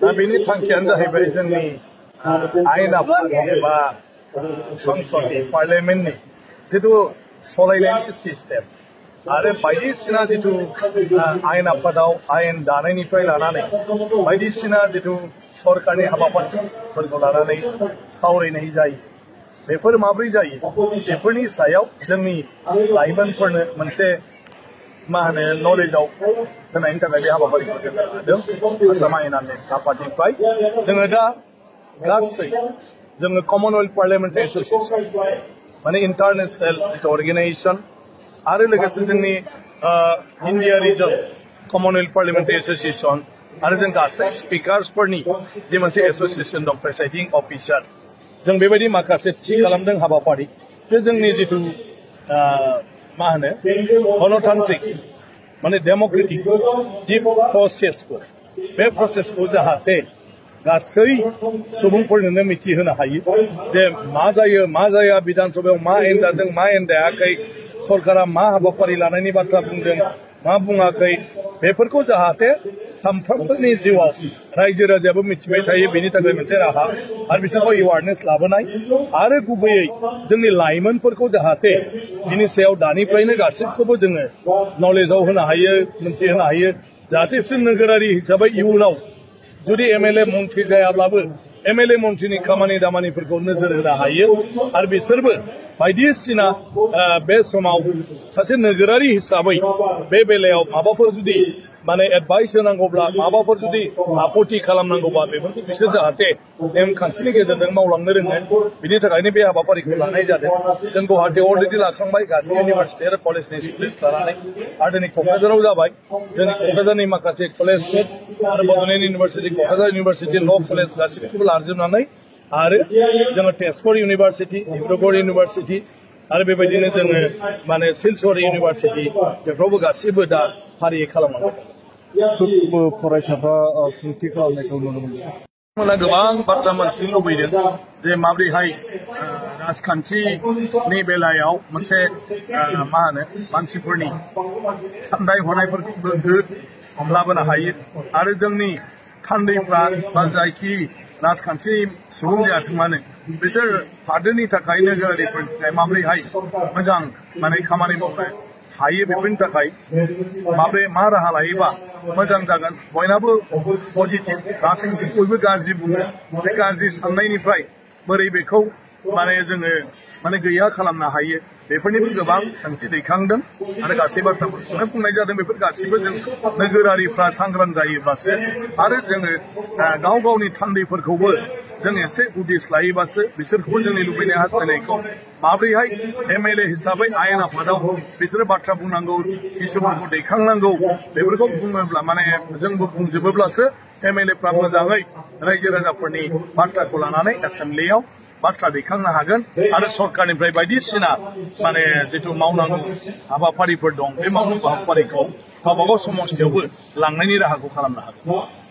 दा बेनि थांखियानो जाहैबाय जोंनि आयेन आफाद एबा संसदनि पार्लियामेन्टनि जिथु सलायनायनि सिस्टेम आरो बायदिसिना जिथु आयेन आफादाव आयेन दानायनिफ्राय लानानै बायदिसिना जिथु सरकारनि हाबाफारिफोरखौ लानानै सावरायनाय जायो बेफोर माब्रै जायो बेफोरनि सायाव जोंनि लाइमोनफोरनो मोनसे मा होनो नलेजाव होनायनि थाखाय बे हाबाफारिखौ जों लादों आसाम आयेन आफादनिफ्राय जोङो दा गासै जोङो कमनवेल्थ पार्लियामेन्टारि एसोसिएशन माने इन्टारनेशनेल जिथु अर्गेनाइजेशन आरो लोगोसे जोंनि India region commonwealth parliamentary association आरो जों गासै स्पिकार्सफोरनि जे मोनसे एसोसिएशन दं प्रिसाइडिं अफिसार्स जों बेबायदि माखासे थि खालामदों हाबाफारि जे जोंनि जिथु मा होनो गणतान्त्रिक माने डेम'क्रेटिक जि प्रसेसफोर बे प्रसेसखौ जाहाथे गासै सुबुंफोरनो मिथिहोनो हायो जे मा जायो मा जाया विधान सभायाव मा आयेन दादों मा आयेन दायाखै सरकारा मा हाबाफारि लानायनि बाथ्रा बुंदों मा बुङाखै बेफोरखौ जाहाथे सानफ्रोमबोनि जिउआव रायजो राजायाबो मिथिबाय थायो बेनि थाखाय मोनसे राहा आरो बिसोरखौ एवारनेस लाबोनाय आरो गुबैयै जोंनि लाइमोनफोरखौ जाहाथे बिनि सायाव दानिफ्रायनो गासैखौबो जोङो नलेजाव होनो हायो मिथिहोनो हायो जाहाथे बिसोर नोगोरारि हिसाबै इयुनाव जुदि एमएलए मन्थ्रि जायाब्लाबो एमएलए मन्थ्रिनि खामानि दामानिफोरखौ नोजोर होनो हायो आरो बिसोरबो बायदिसिना बे समाव सासे नोगोरारि हिसाबै बे बेलायाव माबाफोर जुदि माने एडभाइस होनांगौब्ला माबाफोर जुदि आपत्ति खालामनांगौबा बेफोरखौ बिसोर जाहाथे नेमखान्थिनि गेजेरजों मावलांनो रोङो बिनि थाखायनो बे हाबाफारिखौ लानाय जादों जों गुवाहाटियाव अलरेडि लाखांबाय गासै इउनिभार्सिटि आरो कलेजनि स्टुडेन्टस लानानै आरो दिनै क'क्राझाराव जाबाय जोंनि क'क्राझारनि माखासे कलेजफोर आरो बड'लेण्ड इउनिभार्सिटि क'क्राझार इउनिभार्सिटि ल' कलेज गासैखौबो लाजोबनानै आरो जोङो तेजपुर इउनिभार्सिटि डिब्रुगड़ इउनिभार्सिटि आरो बेबायदिनो जोङो माने सिलचर इउनिभार्सिटि बेफोरावबो गासिबो दा फारियै खालामलांबाय फरायसाफ्रा सोंथि खालामनायखौ नुनो मोनदों गोबां बाथ्रा मोनथिनो लुबैदों जे माबोरैहाय राजखान्थिनि बेलायाव मोनसे मा होनो मानसिफोरनि साननाय हनायफोरखौ गोग्गो लाबोनो हायो आरो जोंनि थान्दैफ्रा बा जायखि राजखान्थि सुबुं जायाथों मानो बिसोर हादोरनि थाखाय नोगोरारिफोरनि थाखाय माबोरैहाय मोजां माने खामानि मावनो हायो बेफोरनि थाखाय माबोरै मा राहा लायोबा मोजां जागोन बयनाबो पजिटिभ राजखान्थि बयबो गाज्रि बुङो बे गाज्रि साननायनिफ्राय बोरै बेखौ माने जोङो माने गैया खालामनो हायो बेफोरनिबो गोबां सोंथि दैखांदों आरो गासै बाथ्राफोरखौनो बुंनाय जादों बेफोर गासैबो जों नोगोरारिफ्रा सांग्रां जायोब्लासो आरो जोङो गाव गावनि थान्दैफोरखौबो जों एसे उदिस लायोबासो बिसोरखौबो जोंनि लुबैनाय हास्थायनायखौ माबोरैहाय एमएलए हिसाबै आयेन आफादाव बिसोरो बाथ्रा बुंनांगौ इसुफोरखौ दैखांनांगौ बेफोरखौ बुङोब्ला माने जोंबो बुंजोबोब्लासो एमएलएफ्रा मोजाङै रायजो राजाफोरनि बाथ्राखौ लानानै एसेम्ब्लियाव बाथ्रा दैखांनो हागोन आरो सरकारनिफ्राय बायदिसिना माने जिथु मावनांगौ हाबाफारिफोर दं बे मावनांगौ हाबाफारिखौ गावबा गाव समस्थियावबो लांनायनि राहाखौ खालामनो हागोन।